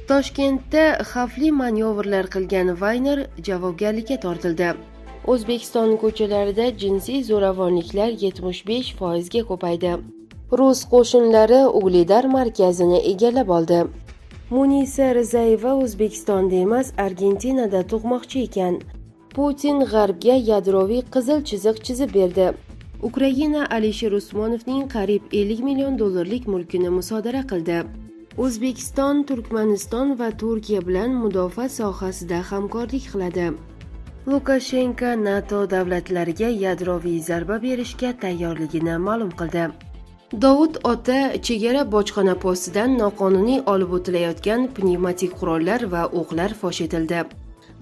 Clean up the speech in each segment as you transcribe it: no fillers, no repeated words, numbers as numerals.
Toshkentda xavfli manyovrlar qilgan Wayner javobgarlikka tortildi. O'zbekiston ko'chalarida jinsiy zo'ravonliklar 75% ga ko'paydi. Rus qo'shinlari Ugledar markazini egallab oldi. Munisa Rizayeva O'zbekistonda emas, Argentinada tug'moqchi ekan. Putin G'arbga yadroviy qizil chiziq chizib berdi. Ukraina Alisher Usmonovning qariyb $50 million mulkini musodara qildi. O'zbekiston, Turkmaniston va Turkiya bilan mudofaa sohasida hamkorlik qiladi. Lukashenko NATO davlatlariga yadroviy zarba berishga tayyorligini ma'lum qildi. Dovud Ota chegara bojxona postidan noqonuniy olib o'tilayotgan pnevmatik qurollar va o'qlar fosh etildi.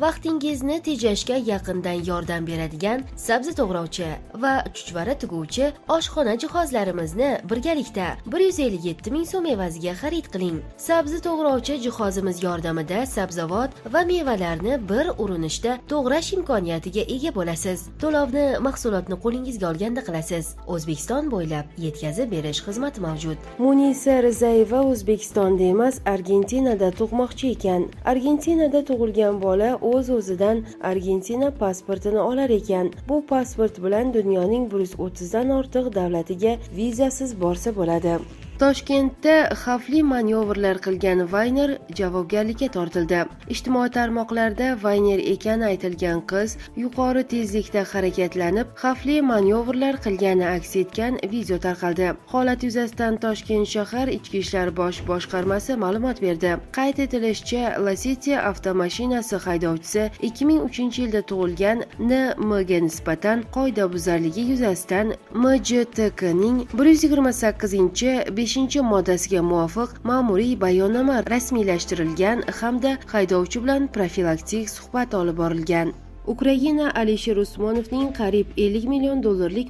Vaqtingizni tejashga yaqindan yordam beradigan sabzi to'g'rovchi va chuchvara tuguvchi oshxona jihozlarimizni birgalikda 157 ming so'm evaziga xarid qiling. Sabzi to'g'rovchi jihozimiz yordamida sabzavot va mevalarni bir urinishda to'g'rash imkoniyatiga ega bo'lasiz. To'lovni mahsulotni qo'lingizga olganda qilasiz. O'zbekiston bo'ylab yetkazib berish xizmati mavjud. Munisa Rizayeva O'zbekistonda emas, Argentinada tug'moqchi ekan. Argentinada tug'ilgan bola o'z-o'zidan Argentina pasportini olar ekan. Bu pasport bilan dunyoning 130 dan ortiq davlatiga vizasiz borsa bo'ladi. Toshkentda xavfli manyovrlar qilgan Wayner javobgarlikka tortildi. Ijtimoiy tarmoqlarda Wayner ekani aytilgan qiz yuqori tezlikda harakatlanib, xavfli manyovrlar qilgani aks etgan video tarqaldi. Holat yuzasidan Toshkent shahar Ichki ishlar bosh boshqarmasi ma'lumot berdi. Qayd etilishicha, Lacetti avtomashinasi haydovchisi 2003-yilda tug'ilgan N.M.ga nisbatan qoidabuzarligi yuzasidan MJTKning 128-5-moddasiga muvofiq ma'muriy bayonnoma rasmiylashtirilgan hamda haydovchi bilan profilaktik suhbat olib borilgan. Ukraina Alisher Usmonovning qariyb $50 million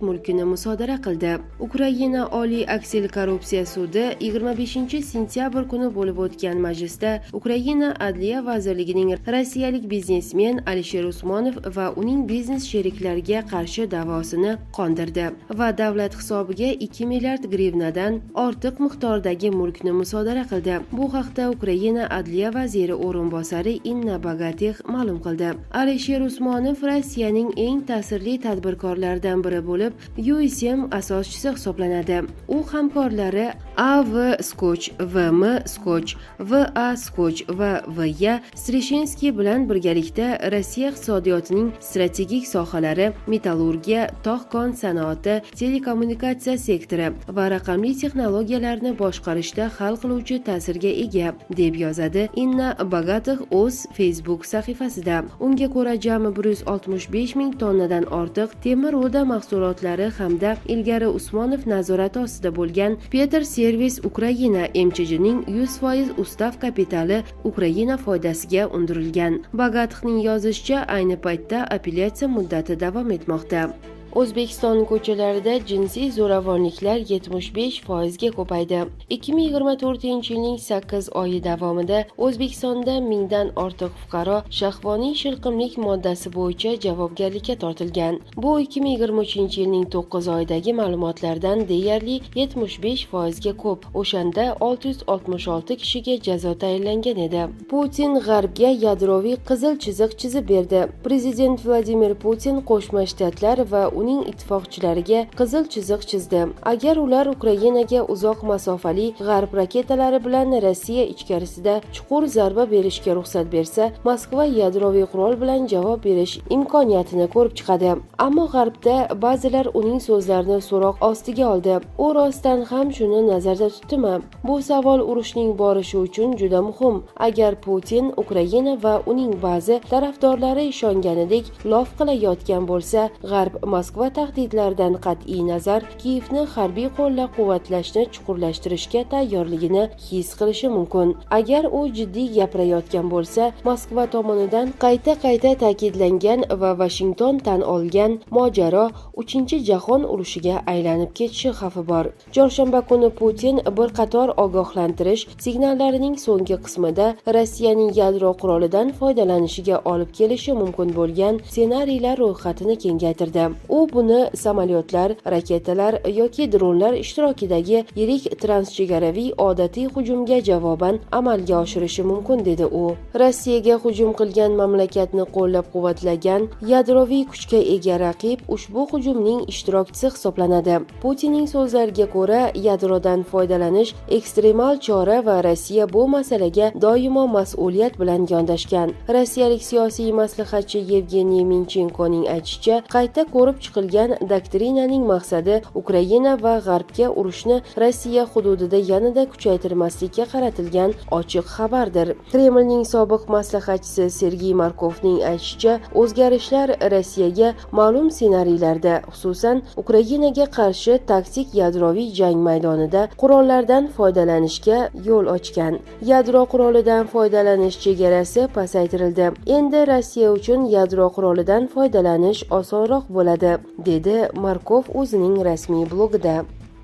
mulkini musodara qildi. Ukraina Oliy aksil korrupsiya sudi 25-sentyabr kuni bo'lib o'tgan majlisda Ukraina Adliya vazirligining rossiyalik biznesmen Alisher Usmonov va uning biznes sheriklariga qarshi da'vosini qondirdi va davlat hisobiga 2 milliard grivnadan ortiq miqdordagi mulkni musodara qildi. Bu haqda Ukraina Adliya vaziri o'rinbosari Inna Bogatix ma'lum qildi. Alisher Usmonov Rossiyaning eng ta'sirli tadbirkorlaridan biri bo'lib, USM asoschisi hisoblanadi. U hamkorlari AV Skoch, VM Skoch, VA Skoch va VYA Streshinskiy bilan birgalikda Rossiya iqtisodiyotining strategik sohalari, metallurgiya, tog'-kon sanoati, telekommunikatsiya sektori va raqamli texnologiyalarni boshqarishda hal qiluvchi ta'sirga ega, deb yozadi Inna Bogatix o'z Facebook sahifasida. Unga ko'ra jami 165 ming tonnadan ortiq temir ruda mahsulotlari hamda ilgari Usmonov nazorati ostida bo'lgan Peter Servis Ukraina MCH'ning 100% ustav kapitali Ukraina foydasiga undirilgan. Bogatixning yozishicha, ayni paytda apellyatsiya muddati davom etmoqda. O'zbekiston ko'chalarida jinsiy zo'ravonliklar 75% ga ko'paydi. 2024-yilning 8 oyi davomida O'zbekistonda 1000 dan ortiq fuqaro shahvoniy shilqimlik moddasi bo'yicha javobgarlikka tortilgan. Bu 2023-yilning 9 oyidagi ma'lumotlardan deyarli 75% ga ko'p. O'shanda 666 kishiga jazo tayinlangan edi. Putin G'arbga yadroviy qizil chiziq chizib berdi. Prezident Vladimir Putin Qo'shma Shtatlar va uning ittifoqchilariga qizil chiziq chizdi. Agar ular Ukrainaga uzoq masofali g'arb raketalari bilan Rossiya ichkarisida chuqur zarba berishga ruxsat bersa, Moskva yadroviy qurol bilan javob berish imkoniyatini ko'rib chiqadi. Ammo g'arbda ba'zilar uning so'zlarini so'roq ostiga oldi. U rostdan ham shuni nazarda tutdimi? Bu savol urushning borishi uchun juda muhim. Agar Putin Ukraina va uning ba'zi tarafdorlari ishonganidek lof qilayotgan bo'lsa, g'arb Moskva tahdidlaridan qat'iy nazar Kiyevni harbiy qo'llab-quvvatlashni chuqurlashtirishga tayyorligini his qilishi mumkin. Agar u jiddiy gapirayotgan bo'lsa, Moskva tomonidan qayta-qayta ta'kidlangan va Washington tan olgan mojaro 3-jahon urushiga aylanib ketishi xavfi bor. Chorshanba kuni Putin bir qator ogohlantirish signallarining so'nggi qismida Rossiyaning yadro qurolidan foydalanishiga olib kelishi mumkin bo'lgan ssenariylar ro'yxatini kengaytirdi. U buni samolyotlar, raketalar yoki dronlar ishtirokidagi yirik transchegaraviy odatiy hujumga javoban amalga oshirishi mumkin, dedi u. Rossiyaga hujum qilgan mamlakatni qo'llab-quvvatlagan yadroviy kuchga ega raqib ushbu hujumning ishtirokchisi hisoblanadi. Putinning so'zlariga ko'ra, yadrodan foydalanish ekstremal chora va Rossiya bu masalaga doimo mas'uliyat bilan yondashgan. Rossiyalik siyosiy maslahatchi Yevgeniy Minchenkoning aytishicha, qayta ko'rib chiqilgan doktrinaning maqsadi Ukraina va G'arbga urushni Rossiya hududida yanada kuchaytirmaslikka qaratilgan ochiq xabardir. Kremlning sobiq maslahatchisi Sergey Markovning aytishicha, o'zgarishlar Rossiyaga ma'lum ssenariylarda, xususan Ukrainaga qarshi taktik yadroviy jang maydonida qurollardan foydalanishga yo'l ochgan. Yadro qurolidan foydalanish chegarasi pasaytirildi. Endi Rossiya uchun yadro qurolidan foydalanish osonroq bo'ladi, dedi Markov o'zining rasmiy blogida.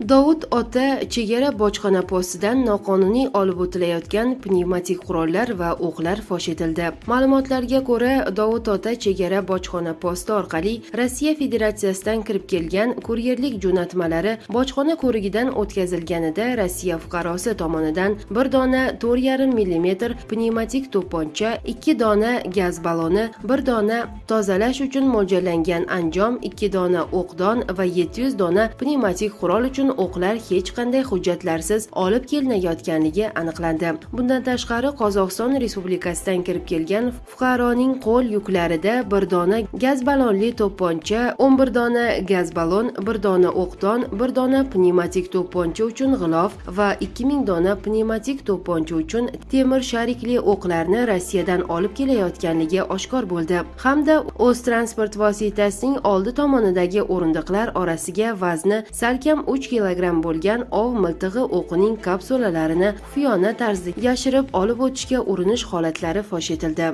Dovud Ota chegara bojxona postidan noqonuniy olib o'tilayotgan pnevmatik qurollar va o'qlar fosh etildi. Ma'lumotlarga ko'ra, Dovud Ota chegara bojxona posti orqali Rossiya Federatsiyasidan kirib kelgan kuryerlik jo'natmalari bojxona ko'rigidan o'tkazilganida Rossiya fuqarosi tomonidan 1 dona 4,5 mm pnevmatik to'pponcha, 2 dona gaz balloni, 1 dona tozalash uchun mo'ljallangan anjom, 2 dona o'qdon va 700 dona pnevmatik qurol uchun o'qlar hech qanday hujjatlarsiz olib kelinayotganligi aniqlandi. Bundan tashqari, Qozog'iston Respublikasidan kirib kelgan fuqaroning qo'l yuklarida 1 dona gaz ballonli to'pponcha, 11 dona gaz ballon, 1 dona o'qdon, 1 dona pnevmatik to'pponcha uchun g'ilof va 2000 dona pnevmatik to'pponcha uchun temir sharikli o'qlarni Rossiyadan olib kelayotganligi oshkor bo'ldi. Hamda o'z transport vositasining oldi tomonidagi o'rindiqlar orasiga vazni salkam 3 kilogramm bo'lgan ov miltig'i o'qining kapsulalarini xufiyona tarzda yashirib olib o'tishga urinish holatlari fosh etildi.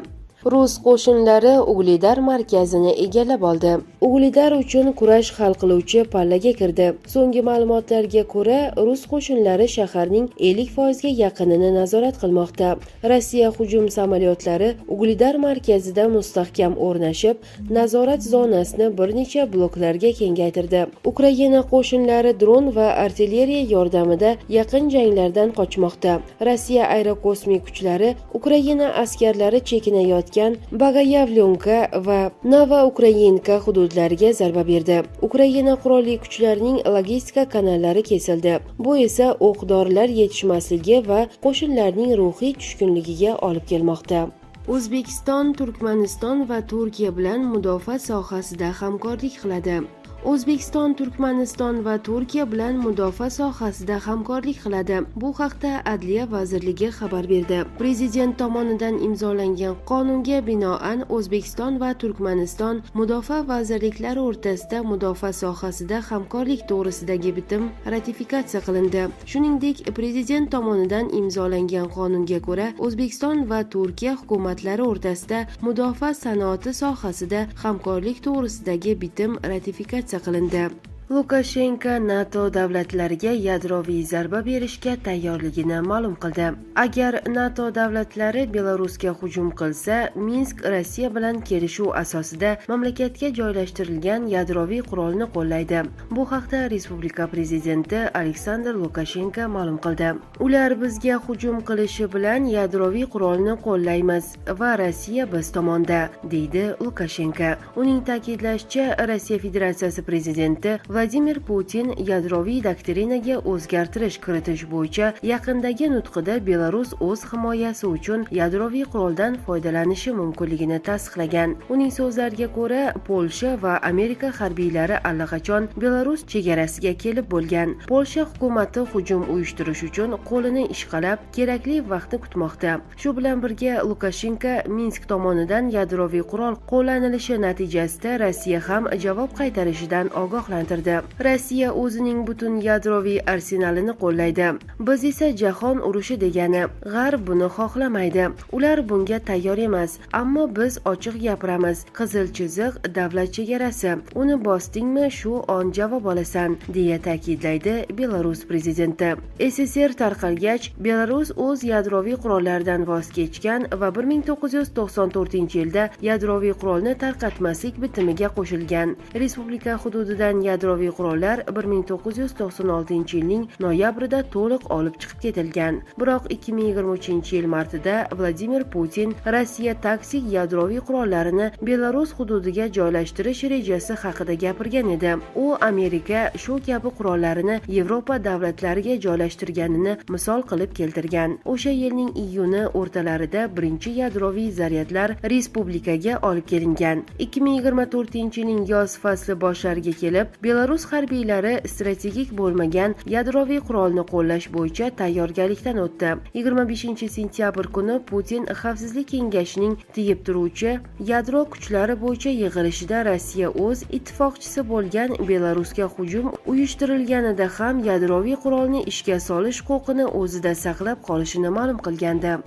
Rus qo'shinlari Ugledar markazini egallab oldi. Ugledar uchun kurash hal qiluvchi pallaga kirdi. So'nggi ma'lumotlarga ko'ra, rus qo'shinlari shaharning 50% ga yaqinini nazorat qilmoqda. Rossiya hujum samolyotlari Ugledar markazida mustahkam o'rnashib, nazorat zonasini bir necha bloklarga kengaytirdi. Ukraina qo'shinlari dron va artilleriya yordamida yaqin janglardan qochmoqda. Rossiya aerokosmik kuchlari Ukraina askarlari chekinayotgan Bagayavlyonka va Novoukrayinka hududlariga zarba berdi. Ukraina qurolli kuchlarining logistika kanallari kesildi. Bu esa o'q-dorilar yetishmasligi va qo'shinlarning ruhiy tushkunligiga olib kelmoqda. O'zbekiston, Turkmaniston va Turkiya bilan mudofaa sohasida hamkorlik qiladi. O'zbekiston, Turkmaniston va Turkiya bilan mudofaa sohasida hamkorlik qiladi. Bu haqda Adliya vazirligi xabar berdi. Prezident tomonidan imzolangan qonunga binoan O'zbekiston va Turkmaniston mudofaa vazirliklari o'rtasida mudofaa sohasida hamkorlik to'g'risidagi bitim ratifikatsiya qilindi. Shuningdek, Prezident tomonidan imzolangan qonunga ko'ra O'zbekiston va Turkiya hukumatlari o'rtasida mudofaa sanoati sohasida hamkorlik to'g'risidagi bitim ratifikatsiya qilindi. Lukashenko NATO davlatlariga yadroviy zarba berishga tayyorligini ma'lum qildi. Agar NATO davlatlari Belarusga hujum qilsa, Minsk Rossiya bilan kelishuv asosida mamlakatga joylashtirilgan yadroviy qurolni qo'llaydi. Bu haqda Respublika prezidenti Aleksandr Lukashenko ma'lum qildi. Ular bizga hujum qilishi bilan yadroviy qurolni qo'llaymiz va Rossiya biz tomonda, deydi Lukashenko. Uning ta'kidlashicha, Rossiya Federatsiyasi prezidenti Vladimir Putin yadroviy doktrinaga o'zgartirish kiritish bo'yicha yaqindagi nutqida Belarus o'z himoyasi uchun yadroviy quroldan foydalanishi mumkinligini tasdiqlagan. Uning so'zlariga ko'ra, Polsha va Amerika harbiylari allaqachon Belarus chegarasiga kelib bo'lgan. Polsha hukumati hujum uyushtirish uchun qo'lini ishqalab, kerakli vaqtni kutmoqda. Shu bilan birga Lukashenko Minsk tomonidan yadroviy qurol qo'llanilishi natijasida Rossiya ham javob qaytarishidan ogohlantirdi. bildirdi. Rossiya o'zining butun yadroviy arsenalini qo'llaydi. Biz esa jahon urushi degani. G'arb buni xohlamaydi. Ular bunga tayyor emas. Ammo biz ochiq gapiramiz. Qizil chiziq davlat chegarasi. Uni bosdingmi, shu on javob olasan, deya ta'kidlaydi Belarus prezidenti. SSR tarqalgach, Belarus o'z yadroviy qurollaridan voz kechgan va 1994-yilda yadroviy qurolni tarqatmaslik bitimiga qo'shilgan. Respublika hududidan yadroviy qurollar 1996-yilning noyabrida to'liq olib chiqib ketilgan. Biroq 2023-yil martida Vladimir Putin Rossiya taktik yadroviy qurollarini Belarus hududiga joylashtirish rejasi haqida gapirgan edi. U Amerika shu kabi qurollarini Yevropa davlatlariga joylashtirganini misol qilib keltirgan. O'sha yilning iyuni o'rtalarida birinchi yadroviy zaryadlar respublikaga olib kelingan. 2024-yilning yoz fasli boshlariga kelib, Belarus harbiylari strategik bo'lmagan yadroviy qurolni qo'llash bo'yicha tayyorgarlikdan o'tdi. 25-sentyabr kuni Putin Xavfsizlik kengashining tiyib turuvchi yadro kuchlari bo'yicha yig'ilishida Rossiya o'z ittifoqchisi bo'lgan Belarusga hujum uyushtirilganida ham yadroviy qurolni ishga solish huquqini o'zida saqlab qolishini ma'lum qilgandi.